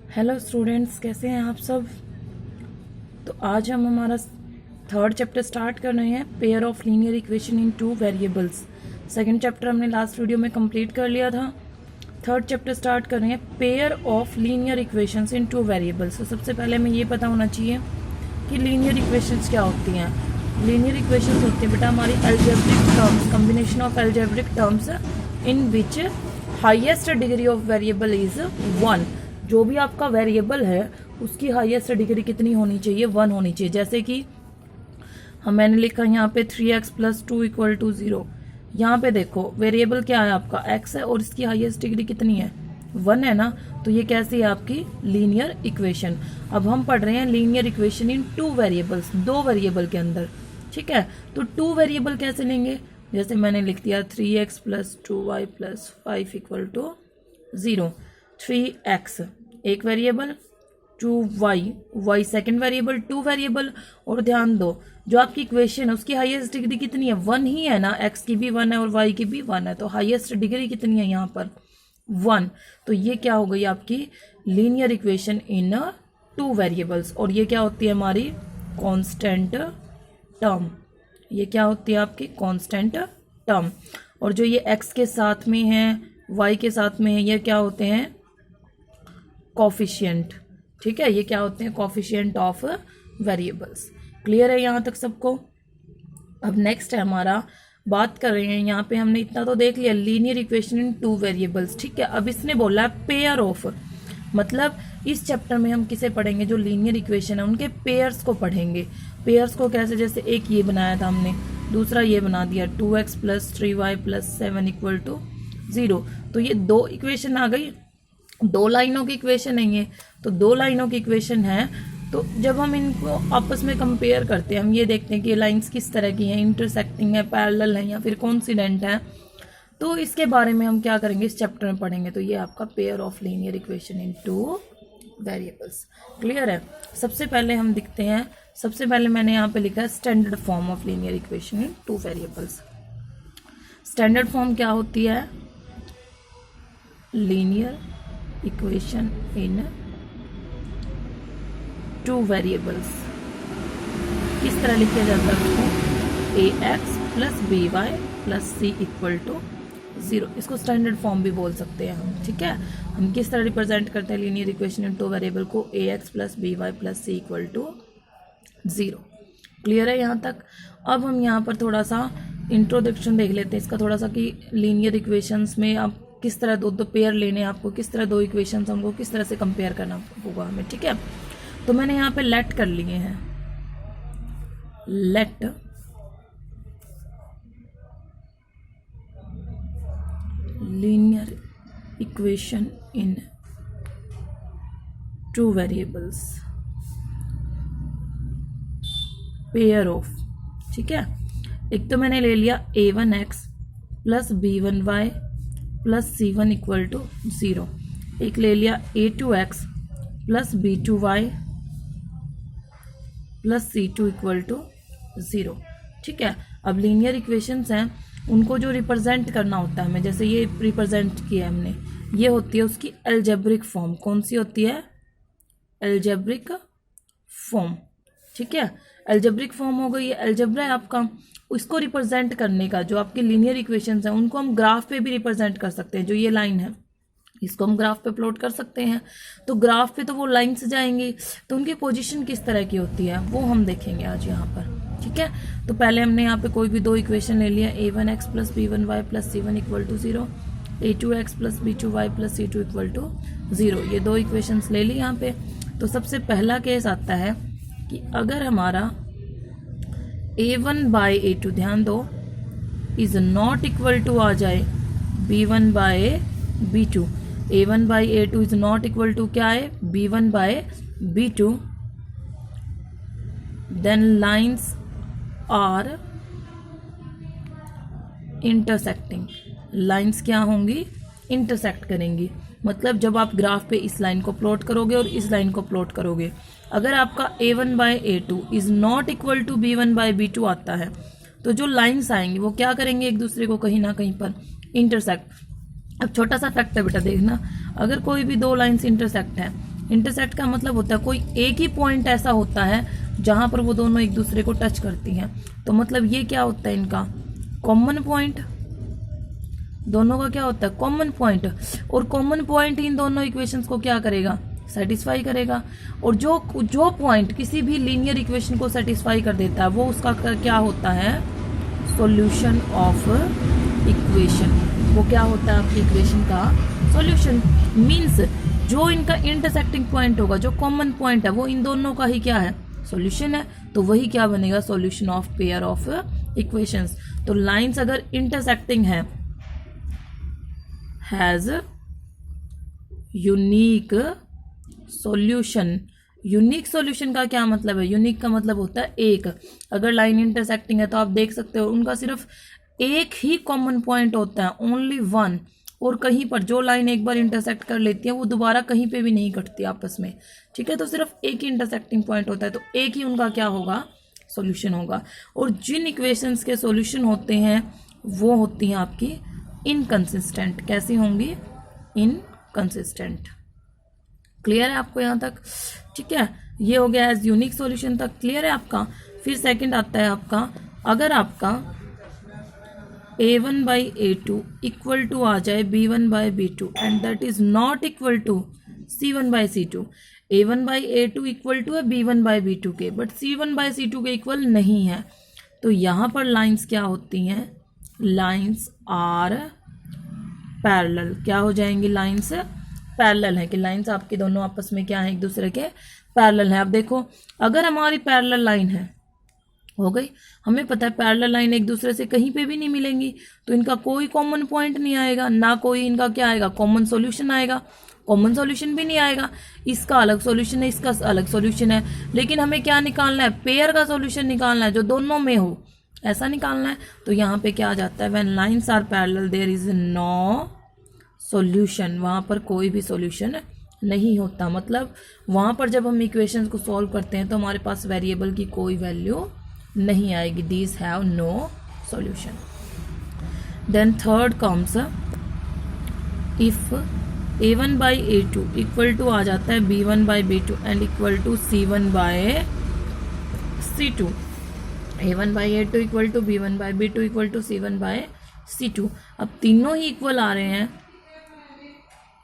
Hello students, कैसे हैं आप सब। तो आज हम हमारा थर्ड चैप्टर स्टार्ट कर रहे हैं, pair of linear equation in two variables. Second chapter हमने लास्ट वीडियो में कंप्लीट कर लिया था। थर्ड चैप्टर स्टार्ट कर रहे हैं, pair of linear equations in two variables. तो सबसे पहले हमें ये पता होना चाहिए कि लीनियर इक्वेशंस क्या होती हैं। लीनियर इक्वेशंस होती हैं बेटा हमारी algebraic terms, combination of algebraic terms in which highest degree of variable is 1। जो भी आपका वेरिएबल है उसकी हाईएस्ट डिग्री कितनी होनी चाहिए, 1 होनी चाहिए। जैसे कि मैंने लिखा यहाँ पे 3x + 2 = 0। यहाँ पे देखो वेरिएबल क्या है आपका, x है और इसकी हाईएस्ट डिग्री कितनी है, 1 है ना। तो ये कैसी है आपकी लीनियर इक्वेशन। अब हम पढ़ रहे हैं लीनियर इक्वेशन इन टू वेरिएबल्स, 2 वेरिएबल के अंदर, ठीक है। तो 2 वेरिएबल कैसे लेंगे, जैसे मैंने लिख दिया 3x + 2y + 5 = 0। 3x एक variable, 2y second variable, 2 variable. और ध्यान दो जो आपकी इक्वेशन है उसकी हाईएस्ट डिग्री कितनी है, 1 ही है ना। x की भी 1 है और y की भी 1 है, तो हाईएस्ट डिग्री कितनी है यहाँ पर, 1। तो ये क्या हो गई आपकी लीनियर इक्वेशन इन 2 वेरिएबल्स। और ये क्या होती है हमारी कांस्टेंट टर्म। ये क्या होती है आपकी कांस्टेंट टर्म। और जो ये x के साथ में है, y के साथ में है, ये क्या होते हैं कोफिशिएंट, ठीक है। ये क्या होते हैं कोफिशिएंट ऑफ वेरिएबल्स। क्लियर है यहाँ तक सबको। अब नेक्स्ट है हमारा, बात कर रहे हैं यहाँ पे हमने इतना तो देख लिया लीनियर इक्वेशन इन 2 वेरिएबल्स, ठीक है। अब इसने बोला है पेयर ऑफ, मतलब इस चैप्टर में हम किसे पढ़ेंगे, जो लीनियर इक्वेशन है उनके पेयर्स को पढ़ेंगे। पेयर्स को कैसे, जैसे एक ये बनाया था हमने, दूसरा ये बना दिया 2x + 3y + 7 = 0। तो ये 2 इक्वेशन आ गई, 2 लाइनों की इक्वेशन है ये। तो 2 लाइनों की इक्वेशन है, तो जब हम इनको आपस में कंपेयर करते हैं, हम ये देखते हैं कि लाइंस किस तरह की हैं, इंटरसेक्टिंग है, पैरेलल है या फिर कोइंसिडेंट है। तो इसके बारे में हम क्या करेंगे, इस चैप्टर में पढ़ेंगे। तो ये आपका pair of linear equation in 2 variables. Clear है। सबसे पहले हम दिखते हैं, सबसे पहले मैंने यहाँ पे लिखा है standard form of linear equation in 2 variables. Standard form क्या होती है, लीनियर इक्वेशन इन 2 वेरिएबल्स किस तरह लिखा जाता है उसको, ax + by + c = 0। इसको स्टैंडर्ड फॉर्म भी बोल सकते हैं हम, ठीक है। हम किस तरह रिप्रेजेंट करते हैं लीनियर इक्वेशन इन 2 वेरिएबल को, ax + by + c = 0। क्लियर है यहाँ तक। अब हम यहाँ पर थोड़ा सा इंट्रोडक्शन देख लेते हैं इसका थोड़ा सा, कि लीनियर इक्वेशंस में आप किस तरह 2 पेयर लेने हैं आपको, किस तरह 2 इक्वेशंस हमको किस तरह से कंपेयर करना होगा हमें, ठीक है। तो मैंने यहाँ पे लेट कर लिए हैं, let linear equation in 2 variables pair of, ठीक है। एक तो मैंने ले लिया a1x + b1y + c1 = 0। एक ले लिया a2x + b2y + c2 = 0, ठीक है। अब लीनियर इक्वेशंस हैं, उनको जो रिप्रेजेंट करना होता है हमें, जैसे ये रिप्रेजेंट किया हमने, ये होती है उसकी अलजेब्रिक फॉर्म। कौन सी होती है, अलजेब्रिक फॉर्म, ठीक है। अलजेब्रिक फॉर्म हो गई, ये अलजेब्रा है आपका। उसको रिप्रेजेंट करने का, जो आपकी लीनियर इक्वेशंस हैं उनको हम ग्राफ पे भी रिप्रेजेंट कर सकते हैं। जो ये लाइन है इसको हम ग्राफ पे प्लॉट कर सकते हैं। तो ग्राफ पे तो वो लाइन्स जाएंगी, तो उनकी पोजीशन किस तरह की होती है वो हम देखेंगे आज यहाँ पर, ठीक है। तो पहले हमने यहाँ पे कोई भी 2 इक्वेशन ले लिया, a1x + b1y + c1 = 0, a2x + b2y + c2 = 0। ये 2 इक्वेशंस ले ली यहाँ पे। तो सबसे पहला केस आता है कि अगर हमारा a1/a2, ध्यान दो, इज नॉट इक्वल टू आ जाए b1/b2, a1/a2 is not equal to क्या है, b1/b2, then lines are intersecting. Lines क्या होंगी, इंटरसेक्ट करेंगी। मतलब जब आप ग्राफ पे इस लाइन को प्लॉट करोगे और इस लाइन को प्लॉट करोगे, अगर आपका a1/a2 is not equal to b1/b2 आता है, तो जो लाइन्स आएंगी वो क्या करेंगे, एक दूसरे को कहीं ना कहीं पर इंटरसेक्ट। अब छोटा सा फैक्ट है बेटा, देखना, अगर कोई भी 2 लाइन्स इंटरसेक्ट है इंटरसेक्ट का मतलब होता है कोई एक ही पॉइंट ऐसा होता है जहां पर वो दोनों एक दूसरे को टच करती हैं। तो मतलब ये क्या होता है इनका कॉमन पॉइंट, दोनों का क्या होता है कॉमन पॉइंट। और कॉमन पॉइंट इन दोनों इक्वेशंस को क्या करेगा सेटिस्फाई करेगा। और जो पॉइंट किसी भी लीनियर इक्वेशन को सेटिस्फाई कर देता है वो उसका क्या होता है सॉल्यूशन ऑफ इक्वेशन। वो क्या होता है आपकी इक्वेशन का सॉल्यूशन। मींस जो इनका इंटरसेक्टिंग पॉइंट होगा, जो कॉमन पॉइंट है, वो इन दोनों का ही क्या है सॉल्यूशन है। तो वही क्या बनेगा solution of pair of equations. तो लाइंस अगर इंटरसेक्टिंग है has unique solution. Unique solution का क्या मतलब है, यूनिक का मतलब होता है एक। अगर लाइन इंटरसेक्टिंग है तो आप देख सकते हो उनका सिर्फ एक ही कॉमन पॉइंट होता है, ओनली वन। और कहीं पर जो लाइन एक बार इंटरसेक्ट कर लेती है वो दोबारा कहीं पे भी नहीं कटती आपस में, ठीक है। तो सिर्फ एक ही इंटरसेक्टिंग पॉइंट होता है, तो एक ही उनका क्या होगा सॉल्यूशन होगा। और जिन इक्वेशंस के सॉल्यूशन होते हैं वो होती हैं आपकी इनकंसिस्टेंट। कैसी होंगी इनकंसिस्टेंट। क्लियर है आपको यहाँ तक, ठीक है। ये हो गया एज यूनिक सॉल्यूशन तक, क्लियर है आपका। फिर सेकंड आता है आपका अगर आपका a1 by a2 equal to आ जाए b1 by b2 and that is not equal to c1 by c2। a1 by a2 equal to है b1 बाई b2 के, बट c1 बाई c2 के इक्वल नहीं है। तो यहाँ पर लाइंस क्या होती हैं लाइंस आर पैरेलल। क्या हो जाएंगी लाइंस पैरेलल है कि लाइंस आपके दोनों आपस में क्या है एक दूसरे के पैरेलल है। अब देखो अगर हमारी पैरेलल लाइन है हो गई, हमें पता है पैरेलल लाइन एक दूसरे से कहीं पे भी नहीं मिलेंगी तो इनका कोई कॉमन पॉइंट नहीं आएगा, ना कोई इनका क्या आएगा कॉमन सॉल्यूशन आएगा। कॉमन सॉल्यूशन भी नहीं आएगा, इसका अलग सॉल्यूशन है इसका अलग सॉल्यूशन है। लेकिन हमें क्या निकालना है पेयर का सॉल्यूशन निकालना है जो दोनों में हो, ऐसा निकालना है। तो यहाँ पे क्या आ जाता है when lines are parallel there is no solution. वहाँ पर कोई भी सॉल्यूशन नहीं होता। मतलब वहाँ पर जब हम इक्वेशंस को सॉल्व करते हैं तो हमारे पास वेरिएबल की कोई वैल्यू नहीं आएगी। These have no solution. Then third comes if a1 by a2 equal to आ जाता है b1 by b2 and equal to c1 by c2। a1 by a2 equal to b1 by b2 equal to c1 by c2। अब तीनों ही equal आ रहे हैं,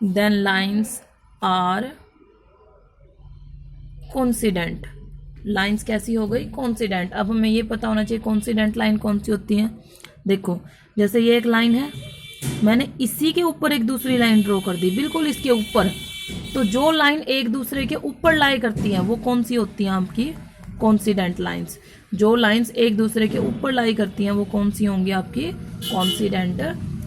then lines are coincident. Lines कैसी हो गई कोइंसिडेंट। अब हमें ये पता होना चाहिए कोइंसिडेंट लाइन कौन सी होती है। देखो जैसे ये एक लाइन है, मैंने इसी के ऊपर एक दूसरी लाइन ड्रॉ कर दी बिल्कुल इसके ऊपर। तो जो लाइन एक दूसरे के ऊपर लाई करती हैं वो कौन सी होती हैं आपकी कोइंसिडेंट लाइंस। जो लाइंस एक दूसरे के ऊपर लाई करती हैं वो कौन सी होंगी आपकी कोइंसिडेंट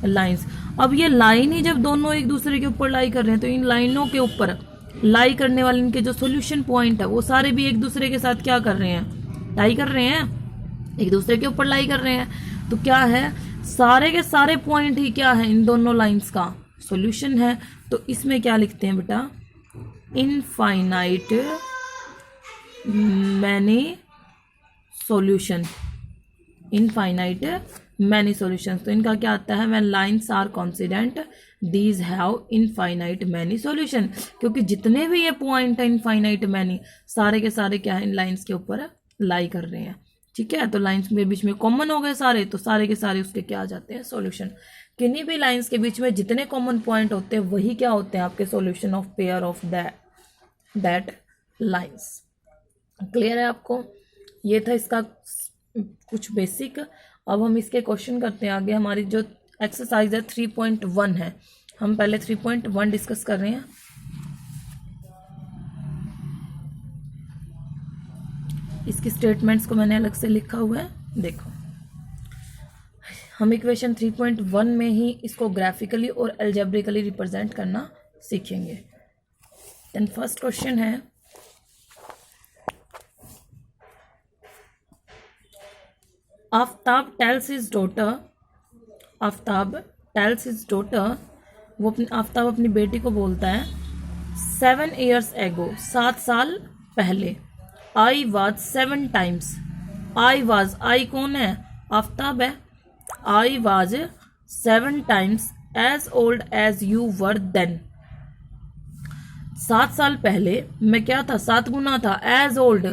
लाइंस। अब ये लाइन ही जब दोनों एक दूसरे के ऊपर लाई कर रहे हैं तो इन लाइनों के ऊपर लाई करने वाले इनके जो सॉल्यूशन पॉइंट है वो सारे भी एक दूसरे के साथ क्या कर रहे हैं लाई कर रहे हैं, एक दूसरे के ऊपर लाई कर रहे हैं। तो क्या है सारे के सारे पॉइंट ही क्या है इन दोनों लाइंस का सॉल्यूशन है। तो इसमें क्या लिखते हैं बेटा infinite many solution. Infinite many solutions. तो इनका क्या आता है when lines are coincident these have infinite many solution. क्योंकि जितने भी ये पॉइंट है इनफाइनाइट मैनी सारे के सारे क्या है इन लाइंस के ऊपर लाई कर रहे हैं, ठीक है। तो लाइंस के बीच में कॉमन हो गए सारे, तो सारे के सारे उसके क्या आ जाते हैं सॉल्यूशन। किन्हीं भी लाइंस के बीच में जितने कॉमन पॉइंट होते हैं वही क्या होते हैं आपके solution of pair of that lines. Clear है आपको। ये था इसका कुछ बेसिक। अब हम इसके क्वेश्चन करते हैं आगे। हमारी जो एक्सरसाइज है 3.1 है, हम पहले 3.1 डिस्कस कर रहे हैं। इसकी स्टेटमेंट्स को मैंने अलग से लिखा हुआ है। देखो हम इक्वेशन 3.1 में ही इसको ग्राफिकली और एल्जेब्रिकली रिप्रेजेंट करना सीखेंगे। देन फर्स्ट क्वेश्चन है आफ्ताब टेल्स हिज डॉटर, वो आफ्ताब अपनी बेटी को बोलता है 7 years ago 7 साल पहले आई वॉज 7 times। आई कौन है आफ्ताब है। I was 7 times as old as you were then. 7 साल पहले मैं क्या था, 7 गुना था, एज ओल्ड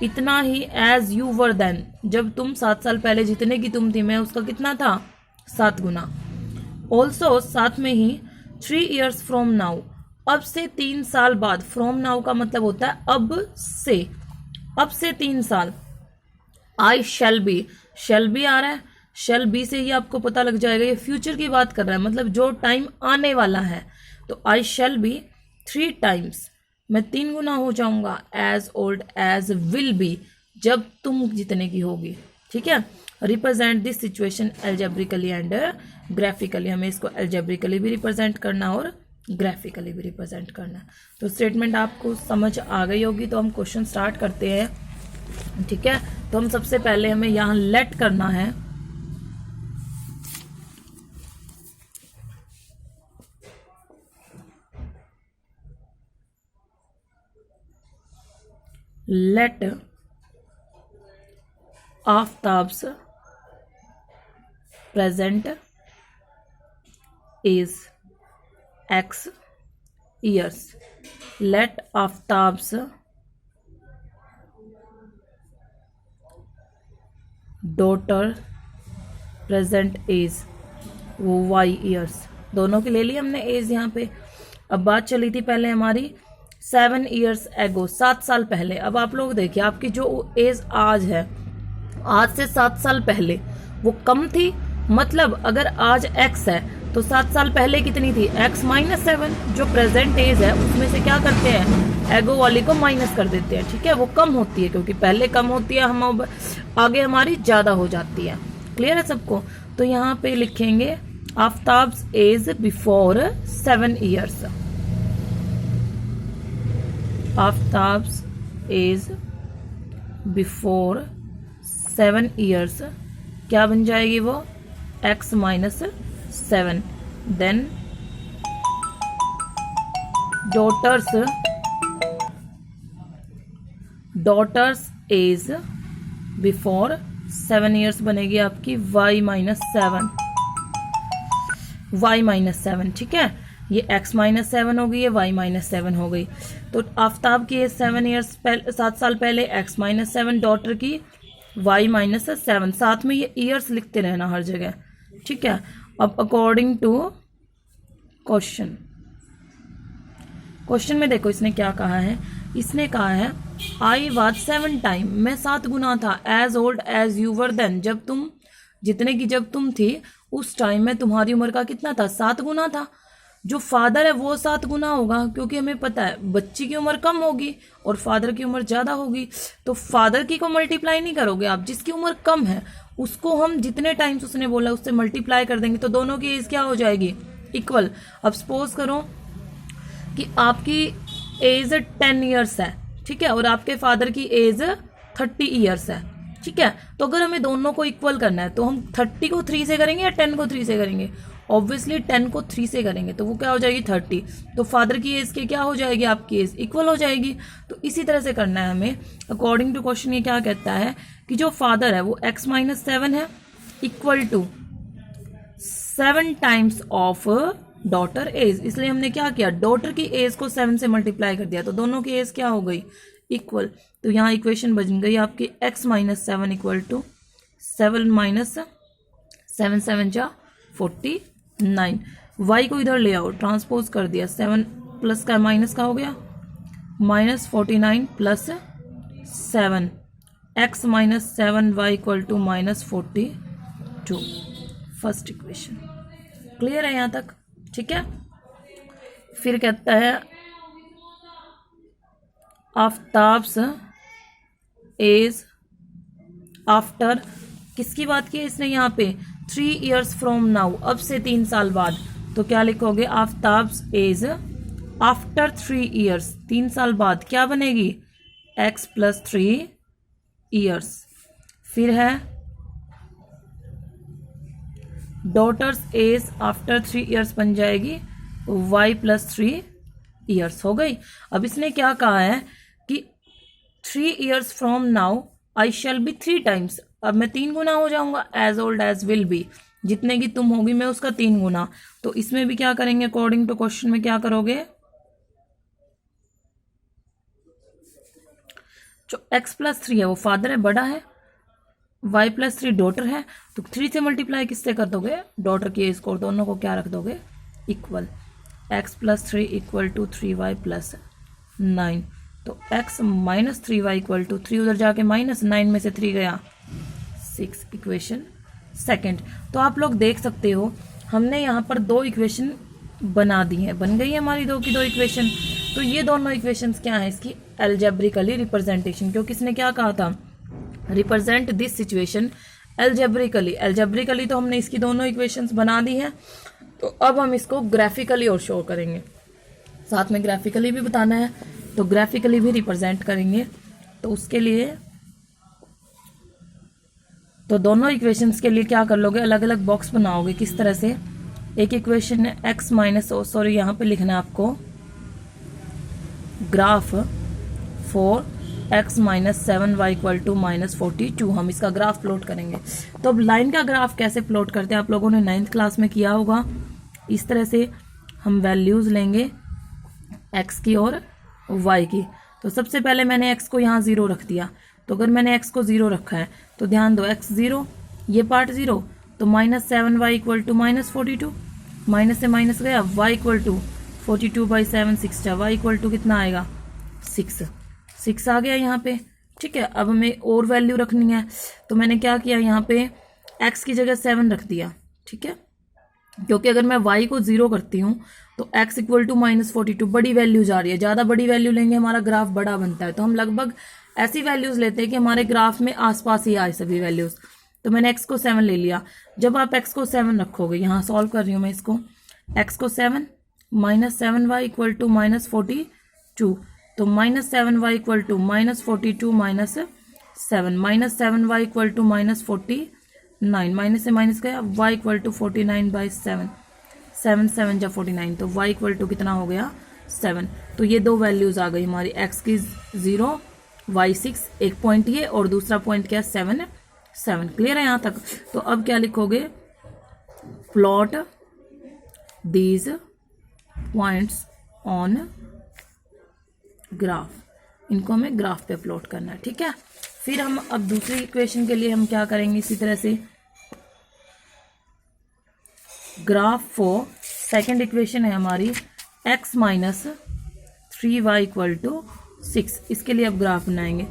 इतना ही, एज यू वर देन जब तुम 7 साल पहले जितने की तुम थी मैं उसका कितना था, 7 गुना। ऑल्सो साथ में ही 3 years फ्रॉम नाउ, अब से 3 साल बाद, फ्रॉम नाउ का मतलब होता है अब से 3 साल। आई शैल बी आ रहा है, शैल बी से ही आपको पता लग जाएगा ये फ्यूचर की बात कर रहा है, मतलब जो टाइम आने वाला है। तो आई शैल बी 3 times, मैं 3 गुना हो जाऊंगा, as old as will be, जब तुम जितने की होगी। ठीक है, represent this situation algebraically and graphically, हमें इसको एल्जेब्रिकली भी रिप्रेजेंट करना और ग्राफिकली भी रिप्रेजेंट करना। तो स्टेटमेंट आपको समझ आ गई होगी, तो हम क्वेश्चन स्टार्ट करते हैं। ठीक है, तो हम सबसे पहले हमें यहाँ लेट करना है, let Aftab's present is x years, let Aftab's daughter present age वो y years, दोनों की ले ली हमने एज यहाँ पे। अब बात चली थी पहले हमारी 7 years एगो, 7 साल पहले। अब आप लोग देखिए आपकी जो एज आज है, आज से 7 साल पहले वो कम थी, मतलब अगर आज x है तो 7 साल पहले कितनी थी, x माइनस 7, जो प्रेजेंट एज है उसमें से क्या करते हैं, एगो वाली को माइनस कर देते हैं। ठीक है, वो कम होती है क्योंकि पहले कम होती है, हम अब आगे हमारी ज़्यादा हो जाती है। क्लियर है सबको? तो यहाँ पे लिखेंगे Aftab's age before 7 years, Aftab's age before 7 years क्या बन जाएगी वो, x minus 7, then daughter's age before 7 years बनेगी आपकी y माइनस 7। ठीक है, ये x माइनस 7 हो गई, ये y माइनस 7 हो गई। तो आफ्ताब की 7 years 7 साल पहले x माइनस 7, डॉटर की y माइनस 7, साथ में ये ईयर्स लिखते रहना हर जगह। ठीक है, अब अकॉर्डिंग टू क्वेश्चन में देखो इसने क्या कहा है, इसने कहा है आई वाज 7 टाइम, मैं 7 गुना था, as old as you were then, जब तुम जितने की जब तुम थी उस टाइम में तुम्हारी उम्र का कितना था, 7 गुना था। जो फादर है वो 7 गुना होगा, क्योंकि हमें पता है बच्ची की उम्र कम होगी और फादर की उम्र ज़्यादा होगी। तो फादर की को मल्टीप्लाई नहीं करोगे आप, जिसकी उम्र कम है उसको हम जितने टाइम्स उसने बोला उससे मल्टीप्लाई कर देंगे, तो दोनों की एज क्या हो जाएगी, इक्वल। अब सपोज करो कि आपकी एज 10 years है, ठीक है, और आपके फादर की एज 30 years है। ठीक है, तो अगर हमें दोनों को इक्वल करना है तो हम 30 को 3 से करेंगे या 10 को 3 से करेंगे, ऑब्वियसली 10 को 3 से करेंगे, तो वो क्या हो जाएगी 30। तो फादर की एज के क्या हो जाएगी, आपकी एज इक्वल हो जाएगी। तो इसी तरह से करना है हमें। अकॉर्डिंग टू क्वेश्चन ये क्या कहता है कि जो फादर है वो x माइनस 7 है, equal to 7 times of daughter age. इसलिए हमने क्या किया, डॉटर की एज को 7 से मल्टीप्लाई कर दिया, तो दोनों की एज क्या हो गई, इक्वल। तो यहाँ इक्वेशन बन गई आपकी x minus 7 equal to 7 minus 7 7 जा 49। y को इधर ले आओ, ट्रांसपोज कर दिया, 7 प्लस का माइनस का हो गया, minus 49 plus 7, x minus 7 y equal to minus 42। First equation clear है यहाँ तक? ठीक है, फिर कहता है आफ्ताब्स एज आफ्टर, किसकी बात की है इसने यहाँ पे, 3 years फ्रॉम नाउ, अब से 3 साल बाद। तो क्या लिखोगे, आफ्ताब्स एज आफ्टर 3 years, 3 साल बाद क्या बनेगी, x प्लस 3 years। फिर है डॉटर्स एज आफ्टर 3 years बन जाएगी y प्लस 3 years हो गई। अब इसने क्या कहा है कि 3 years from now I shall be 3 times, अब मैं 3 गुना हो जाऊंगा, as old as will be, जितने की तुम होगी मैं उसका 3 गुना। तो इसमें भी क्या करेंगे, अकॉर्डिंग टू क्वेश्चन में क्या करोगे, जो x+3 है वो फादर है, बड़ा है, y+3 डॉटर है, तो 3 से मल्टीप्लाई किससे कर दोगे, डॉटर की एज को, दोनों को क्या रख दोगे, equal, x+3 equal to 3y+9, तो x-3y इक्वल टू 3, उधर जाके -9 में से 3 गया 6, इक्वेशन सेकंड। तो आप लोग देख सकते हो हमने यहाँ पर 2 इक्वेशन बना दी है, बन गई है हमारी 2 की 2 इक्वेशन। तो ये दोनों इक्वेशंस क्या है, इसकी एल्जेब्रिकली रिप्रेजेंटेशन, क्योंकि इसने क्या कहा था, represent this situation algebraically. Algebraically तो हमने इसकी दोनों इक्वेशंस बना दी हैं, तो अब हम इसको ग्राफिकली और शो करेंगे, साथ में ग्राफिकली भी बताना है, तो ग्राफिकली भी रिप्रेजेंट करेंगे। तो उसके लिए तो दोनों इक्वेशंस के लिए क्या कर लोगे, अलग अलग बॉक्स बनाओगे। किस तरह से, एक इक्वेशन है x माइनस सॉरी यहाँ पे लिखना है आपको, graph 4x minus 7y equal to -42, हम इसका ग्राफ प्लॉट करेंगे। तो अब लाइन का ग्राफ कैसे प्लॉट करते हैं, आप लोगों ने 9th क्लास में किया होगा। इस तरह से हम वैल्यूज लेंगे x की और y की। तो सबसे पहले मैंने x को यहाँ 0 रख दिया, तो अगर मैंने x को 0 रखा है तो ध्यान दो, x 0, ये पार्ट 0, तो -7y इक्वल टू -42, माइनस से माइनस गया, y इक्वल टू 42/7 6 जा, y इक्वल टू कितना आएगा 6 आ गया यहाँ पे। ठीक है, अब हमें और वैल्यू रखनी है, तो मैंने क्या किया, यहाँ पे x की जगह 7 रख दिया। ठीक है, क्योंकि अगर मैं y को 0 करती हूँ तो x इक्वल टू -42, बड़ी वैल्यू जा रही है, ज़्यादा बड़ी वैल्यू लेंगे हमारा ग्राफ बड़ा बनता है, तो हम लगभग ऐसी वैल्यूज लेते हैं कि हमारे ग्राफ में आसपास ही आए सभी वैल्यूज। तो मैंने x को 7 ले लिया। जब आप x को 7 रखोगे, यहाँ सॉल्व कर रही हूँ मैं इसको, x को 7 -7y इक्वल टू -42, तो -7y equal to -42 -7, -7y equal to -49, minus से माइनस गया, y इक्वल टू 49/7, 7 7 जा 49, तो y इक्वल टू कितना हो गया 7। तो ये 2 वैल्यूज आ गई हमारी, x की 0, y 6, एक पॉइंट ये और दूसरा पॉइंट क्या 7। क्लियर है यहाँ तक। तो अब क्या लिखोगे, plot these points on graph, इनको हमें ग्राफ पे प्लॉट करना है। ठीक है, फिर हम अब दूसरी इक्वेशन के लिए हम क्या करेंगे, इसी तरह से ग्राफ फॉर सेकेंड इक्वेशन है हमारी x minus 3y equal to 6, इसके लिए अब ग्राफ बनाएंगे।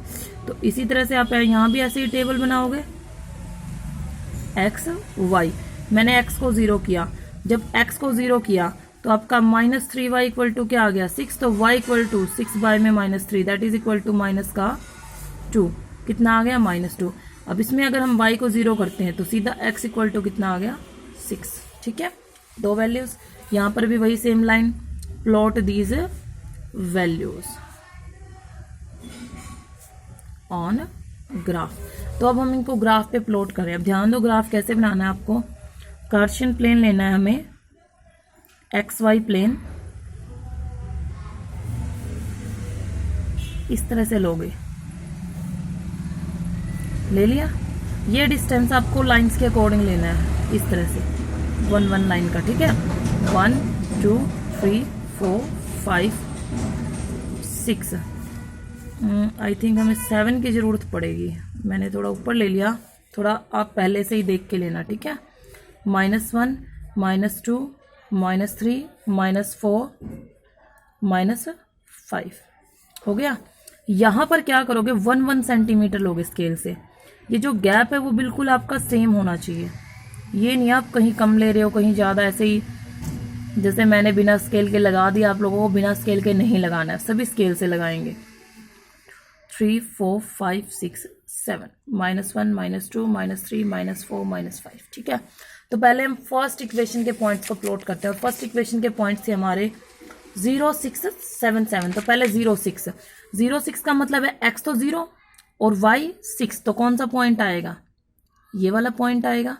तो इसी तरह से आप यहाँ भी ऐसे ही टेबल बनाओगे, x y, मैंने x को 0 किया, जब x को 0 किया तो आपका -3y इक्वल टू क्या आ गया 6, तो y इक्वल टू 6 बाय में -3, दैट इज इक्वल टू -2, कितना आ गया -2। अब इसमें अगर हम y को 0 करते हैं तो सीधा x इक्वल टू कितना आ गया 6। ठीक है, 2 वैल्यूज, यहाँ पर भी वही same line, plot these values on graph. तो अब हम इनको ग्राफ पे प्लॉट करें। अब ध्यान दो, ग्राफ कैसे बनाना है आपको, कार्शियन प्लेन लेना है हमें, एक्स वाई प्लेन इस तरह से लोगे, ले लिया। ये डिस्टेंस आपको लाइंस के अकॉर्डिंग लेना है, इस तरह से 1 1 लाइन का। ठीक है, 1 2 3 4 5 6, आई थिंक हमें 7 की ज़रूरत पड़ेगी, मैंने थोड़ा ऊपर ले लिया, थोड़ा आप पहले से ही देख के लेना। ठीक है, -1 -2 -3 -4 -5 हो गया। यहाँ पर क्या करोगे, 1 1 सेंटीमीटर लोगे स्केल से। ये जो गैप है वो बिल्कुल आपका सेम होना चाहिए, ये नहीं आप कहीं कम ले रहे हो कहीं ज़्यादा, ऐसे ही जैसे मैंने बिना स्केल के लगा दिया, आप लोगों को बिना स्केल के नहीं लगाना है, सभी स्केल से लगाएंगे। 3 4 5 6 7 -1 -2 -3 -4 -5। ठीक है, तो पहले हम फर्स्ट इक्वेशन के पॉइंट्स को प्लॉट करते हैं। फर्स्ट इक्वेशन के पॉइंट्स थे हमारे 0 6 7 7। तो पहले 0 6 का मतलब है x तो 0 और y 6, तो कौन सा पॉइंट आएगा, ये वाला पॉइंट आएगा,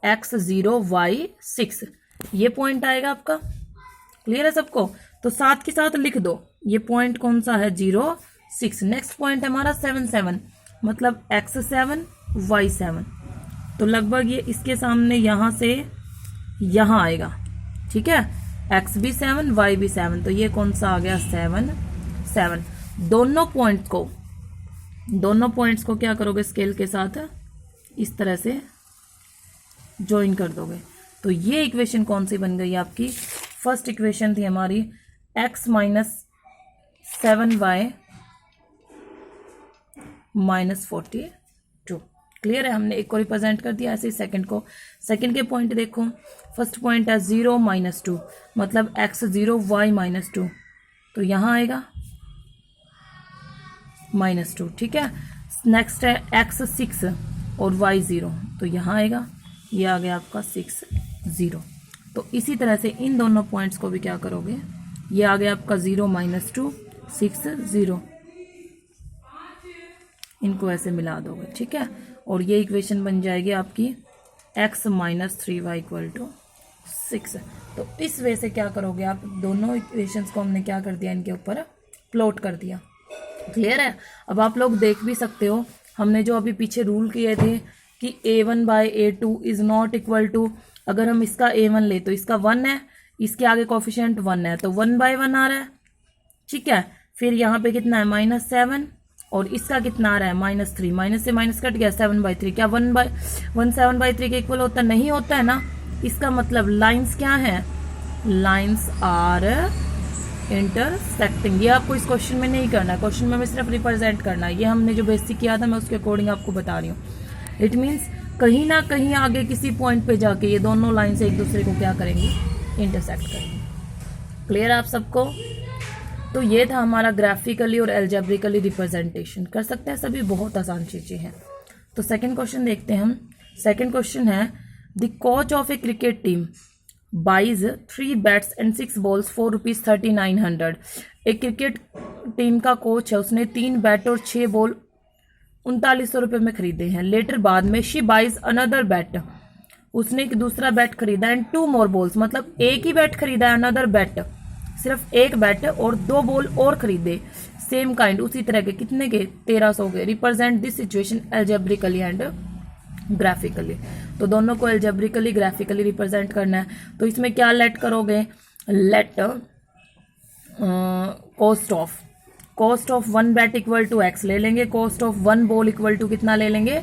x 0 y 6, ये पॉइंट आएगा आपका। क्लियर है सबको, तो साथ के साथ लिख दो ये पॉइंट कौन सा है, 0 6। नेक्स्ट पॉइंट है हमारा 7 7, मतलब x 7 y 7, तो लगभग ये इसके सामने यहाँ से यहाँ आएगा। ठीक है, x भी 7 y भी 7, तो ये कौन सा आ गया 7 7। दोनों पॉइंट्स को क्या करोगे, स्केल के साथ इस तरह से ज्वाइन कर दोगे। तो ये इक्वेशन कौन सी बन गई आपकी, फर्स्ट इक्वेशन थी हमारी x minus 7y minus 42। Clear है, हमने एक को रिप्रेजेंट कर दिया, ऐसे ही सेकंड को। सेकंड के पॉइंट देखो, फर्स्ट पॉइंट है 0 माइनस 2, मतलब x 0 y माइनस 2, तो यहाँ आएगा माइनस 2, ठीक है। नेक्स्ट है x 6 और y 0, तो यहाँ आएगा, ये आ गया आपका 6 0। तो इसी तरह से इन दोनों पॉइंट्स को भी क्या करोगे, ये आ गया आपका 0 माइनस 2 6 0, इनको ऐसे मिला दोगे, ठीक है। और ये इक्वेशन बन जाएगी आपकी x minus 3y equal to 6। तो इस वे से क्या करोगे आप, दोनों इक्वेशंस को हमने क्या कर दिया, इनके ऊपर प्लॉट कर दिया। क्लियर है। अब आप लोग देख भी सकते हो, हमने जो अभी पीछे रूल किए थे कि a1 by a2 is not equal to, अगर हम इसका a1 ले तो इसका 1 है, इसके आगे कोफिशिएंट 1 है, तो 1 बाई 1 आ रहा है, ठीक है। फिर यहाँ पे कितना है -7, और इसका कितना आ रहा है -3, माइनस से माइनस कट गया, 7/3। क्या 1 7/3 के इक्वल होता है, नहीं होता है ना। इसका मतलब लाइंस क्या है, लाइंस आर इंटरसेक्टिंग। ये आपको इस क्वेश्चन में नहीं करना है, क्वेश्चन में सिर्फ रिप्रेजेंट करना है। ये हमने जो बेसिक किया था मैं उसके अकॉर्डिंग आपको बता रही हूँ। इट मीन्स कहीं ना कहीं आगे किसी पॉइंट पे जाके ये दोनों लाइन से एक दूसरे को क्या करेंगी, इंटरसेक्ट करेंगी। क्लियर है आप सबको। तो ये था हमारा ग्राफिकली और एल्जेब्रिकली रिप्रेजेंटेशन। कर सकते हैं सभी, बहुत आसान चीजें हैं। तो सेकंड क्वेश्चन देखते हैं हम। सेकंड क्वेश्चन है, the coach of a cricket team buys 3 bats and 6 balls for ₹3900। एक क्रिकेट टीम का कोच है, उसने 3 बैट और 6 बॉल 3900 रुपये में खरीदे हैं। लेटर बाद में शी बाइज अनदर बैट, उसने एक दूसरा बैट खरीदा, एंड 2 मोर बॉल्स, मतलब एक ही बैट खरीदा है, अनदर बैट सिर्फ एक बैट और 2 बॉल और खरीदे सेम काइंड, उसी तरह के, कितने के 1300 के। Represent this situation algebraically and graphically. तो दोनों को एल्जेब्रिकली ग्राफिकली रिप्रेजेंट करना है। तो इसमें क्या लेट करोगे, let cost of 1 bat equal to x ले लेंगे, cost of 1 ball equal to कितना ले लेंगे,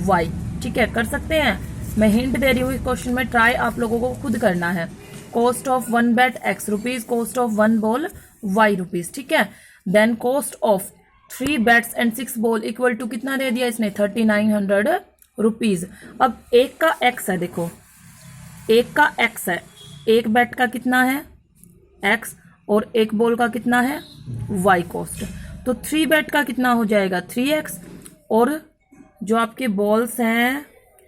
y। ठीक है, कर सकते हैं। मैं हिंट दे रही हूँ इस क्वेश्चन में, ट्राई आप लोगों को खुद करना है। Cost of 1 bat x rupees, cost of 1 ball y rupees, ठीक है। Then cost of 3 bats and 6 ball equal to कितना दे दिया इसने, 3900 रुपीज। अब एक का x है, देखो एक का x है, एक बैट का कितना है x और एक बॉल का कितना है y कॉस्ट। तो 3 बैट का कितना हो जाएगा 3x, और जो आपके बॉल्स हैं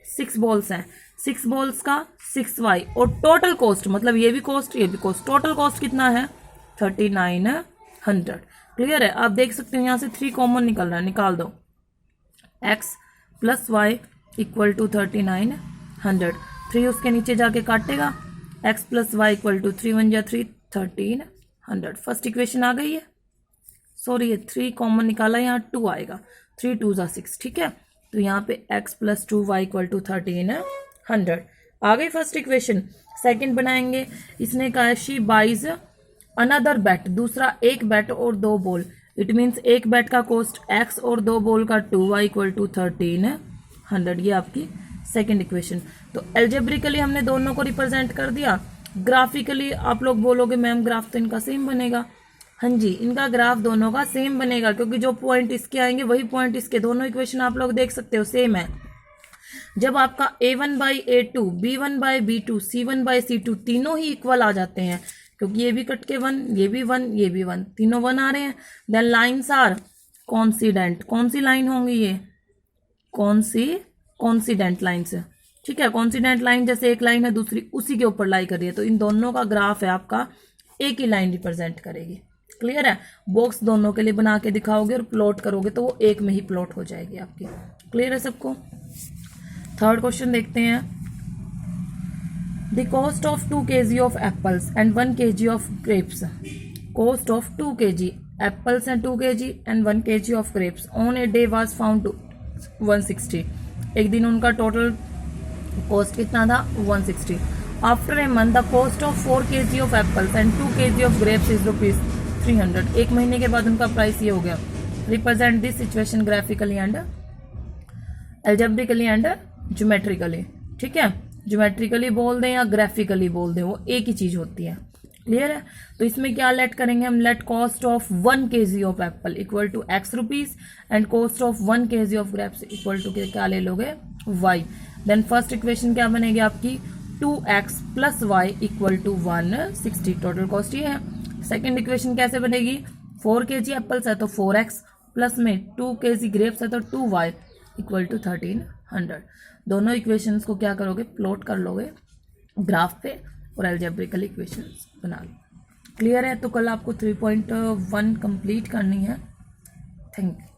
6 बॉल्स हैं, 6 बॉल्स का 6y, और टोटल कॉस्ट मतलब ये भी कॉस्ट ये भी कॉस्ट, टोटल कॉस्ट कितना है 3900। क्लियर है। आप देख सकते हो यहाँ से 3 कॉमन निकल रहा है, निकाल दो। x plus y equal to 3900, 3 उसके नीचे जाके काटेगा, x plus y equal to 3 1 जा 3 1300। फर्स्ट इक्वेशन आ गई है। सॉरी, ये 3 कॉमन निकाला, यहाँ 2 आएगा, 3 2 जा 6, ठीक है। तो यहाँ पे x plus 2y equal to 1300 आ गई फर्स्ट इक्वेशन। सेकंड बनाएंगे, इसने कहा शी बाइज अनदर बैट, दूसरा एक बैट और 2 बॉल। इट मीन्स एक बैट का कॉस्ट x और 2 बॉल का 2y इक्वल टू 1300। ये आपकी सेकंड इक्वेशन। तो एल्जेब्रिकली हमने दोनों को रिप्रेजेंट कर दिया। ग्राफिकली आप लोग बोलोगे मैम ग्राफ तो इनका सेम बनेगा। हाँ जी, इनका ग्राफ दोनों का सेम बनेगा, क्योंकि जो पॉइंट इसके आएंगे वही पॉइंट इसके, दोनों इक्वेशन आप लोग देख सकते हो सेम है। जब आपका a1 by a2, b1 by b2, c1 by c2 तीनों ही इक्वल आ जाते हैं, क्योंकि ये भी कट के 1, ये भी 1, ये भी 1, तीनों 1 आ रहे हैं। Then lines are coincident. कौन सी लाइन होंगी ये, कॉन्सिडेंट लाइन्स, ठीक है। कॉन्सिडेंट लाइन जैसे एक लाइन है दूसरी उसी के ऊपर लाई कर रही है, तो इन दोनों का ग्राफ है आपका एक ही लाइन रिप्रेजेंट करेगी। क्लियर है। बॉक्स दोनों के लिए बना के दिखाओगे और प्लॉट करोगे तो वो एक में ही प्लॉट हो जाएगी आपकी। क्लियर है सबको। थर्ड क्वेश्चन देखते हैं। The cost of 2 kg of apples and 1 kg of grapes. Cost of 2 kg apples and 2 kg and 1 kg of grapes on a day was found to 160। एक दिन उनका टोटल कॉस्ट कितना था 160। After a month the cost of 4 kg of apples and 2 kg of grapes is 300, एक महीने के बाद उनका प्राइस ये हो गया। Represent this situation graphically and algebraically and geometrically. ठीक है, ज्योमेट्रिकली बोल दें या ग्राफिकली बोल दें, वो एक ही चीज होती है। क्लियर है? तो इसमें क्या लेट करेंगे हम, let cost of 1 kg of apple equal to x rupees and cost of 1 kg of grapes equal to क्या ले लोगे, y। देन फर्स्ट इक्वेशन क्या बनेगी आपकी, 2x plus y equal to 160, total cost ये है। सेकेंड इक्वेशन कैसे बनेगी, 4 kg एप्पल्स है तो 4x प्लस में 2 kg ग्रेप्स है तो 2y इक्वल टू 1300। दोनों इक्वेशंस को क्या करोगे, प्लॉट कर लोगे ग्राफ पे और एल्जेब्रिकल इक्वेशंस बना लो। क्लियर है? तो कल आपको 3.1 कंप्लीट करनी है। Thank you.